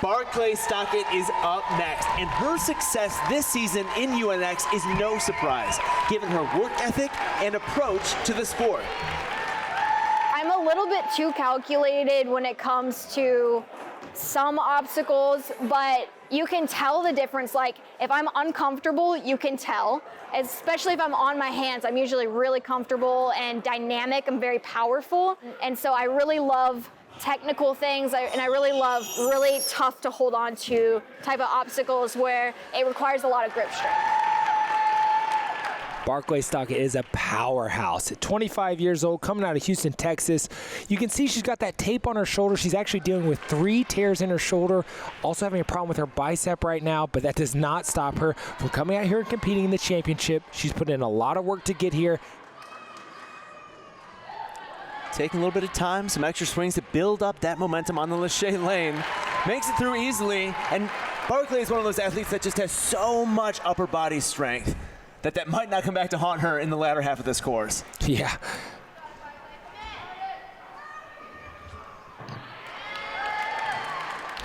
Barclay Stockett is up next, and her success this season in UNX is no surprise, given her work ethic and approach to the sport. I'm a little bit too calculated when it comes to some obstacles, but you can tell the difference. Like, if I'm uncomfortable, you can tell, especially if I'm on my hands. I'm usually really comfortable and dynamic. I'm very powerful, and so I really love technical things, and I really love really tough to hold on to type of obstacles where it requires a lot of grip strength. Barclay Stockett is a powerhouse. At 25 years old, coming out of Houston, Texas. You can see she's got that tape on her shoulder. She's actually dealing with 3 tears in her shoulder, also having a problem with her bicep right now, but that does not stop her from coming out here and competing in the championship. She's put in a lot of work to get here. Taking a little bit of time, some extra swings to build up that momentum on the Lachey lane. Makes it through easily, and Barclay is one of those athletes that just has so much upper body strength that might not come back to haunt her in the latter half of this course. Yeah.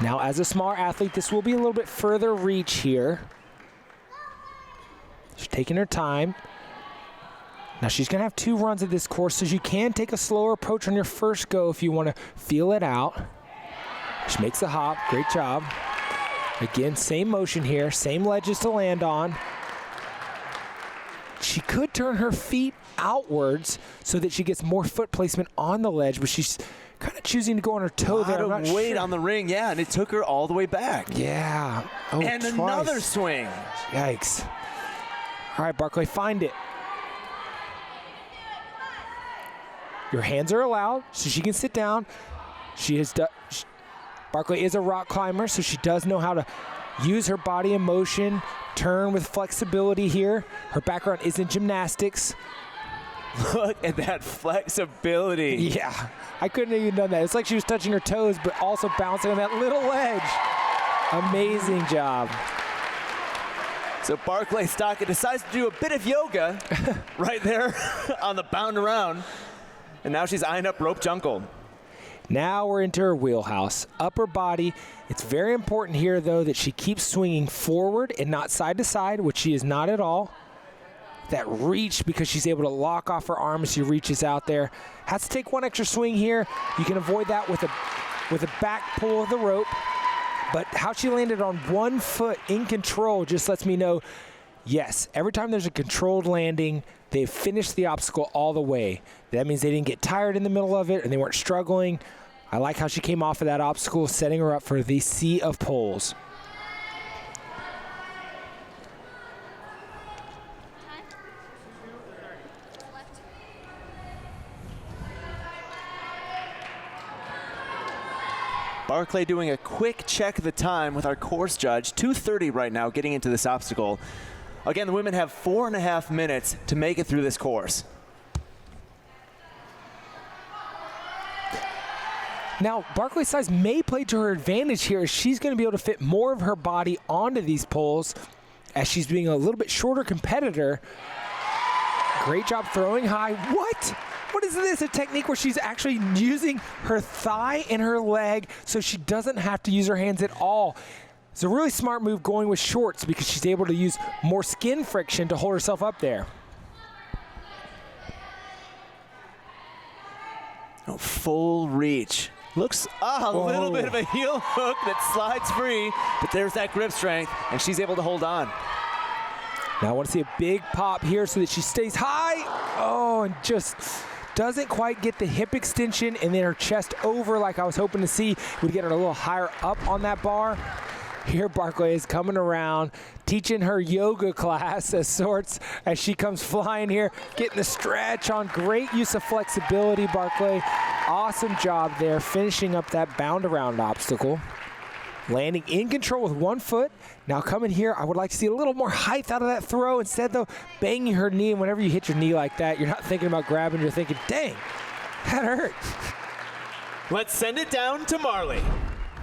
Now, as a smaller athlete, this will be a little bit further reach here. She's taking her time. Now, she's going to have 2 runs of this course, so you can take a slower approach on your first go if you want to feel it out. She makes the hop. Great job. Again, same motion here, same ledges to land on. She could turn her feet outwards so that she gets more foot placement on the ledge, but she's kind of choosing to go on her toe there. A lot of weight on the ring, yeah, and it took her all the way back. Yeah. Oh, and twice. Another swing. Yikes. All right, Barclay, find it. Your hands are allowed, so she can sit down. Barclay is a rock climber, so she does know how to use her body in motion, turn with flexibility here. Her background is in gymnastics. Look at that flexibility. Yeah, I couldn't have even done that. It's like she was touching her toes, but also bouncing on that little ledge. Amazing job. So Barclay Stockett decides to do a bit of yoga right there on the bound around. And now she's eyeing up rope jungle. Now we're into her wheelhouse. Upper body. It's very important here, though, that she keeps swinging forward and not side to side, which she is not at all. That reach, because she's able to lock off her arm as she reaches out there. Has to take 1 extra swing here. You can avoid that with a back pull of the rope. But how she landed on 1 foot in control just lets me know, yes, every time there's a controlled landing, they've finished the obstacle all the way. That means they didn't get tired in the middle of it and they weren't struggling. I like how she came off of that obstacle, setting her up for the sea of poles. Barclay doing a quick check of the time with our course judge. 2:30 right now getting into this obstacle. Again, the women have 4.5 minutes to make it through this course. Now, Barclay's size may play to her advantage here, as she's going to be able to fit more of her body onto these poles as she's being a little bit shorter competitor. Great job throwing high. What? What is this? A technique where she's actually using her thigh and her leg so she doesn't have to use her hands at all. It's a really smart move going with shorts because she's able to use more skin friction to hold herself up there. Oh, full reach. Looks a little bit of a heel hook that slides free, but there's that grip strength, and she's able to hold on. Now I want to see a big pop here so that she stays high. Oh, and just doesn't quite get the hip extension and then her chest over like I was hoping to see. Would get her a little higher up on that bar. Here Barclay is coming around, teaching her yoga class of sorts as she comes flying here, getting the stretch on. Great use of flexibility, Barclay. Awesome job there, finishing up that bound around obstacle. Landing in control with 1 foot. Now coming here, I would like to see a little more height out of that throw. Instead though, banging her knee, and whenever you hit your knee like that, you're not thinking about grabbing, you're thinking, dang, that hurt. Let's send it down to Marley.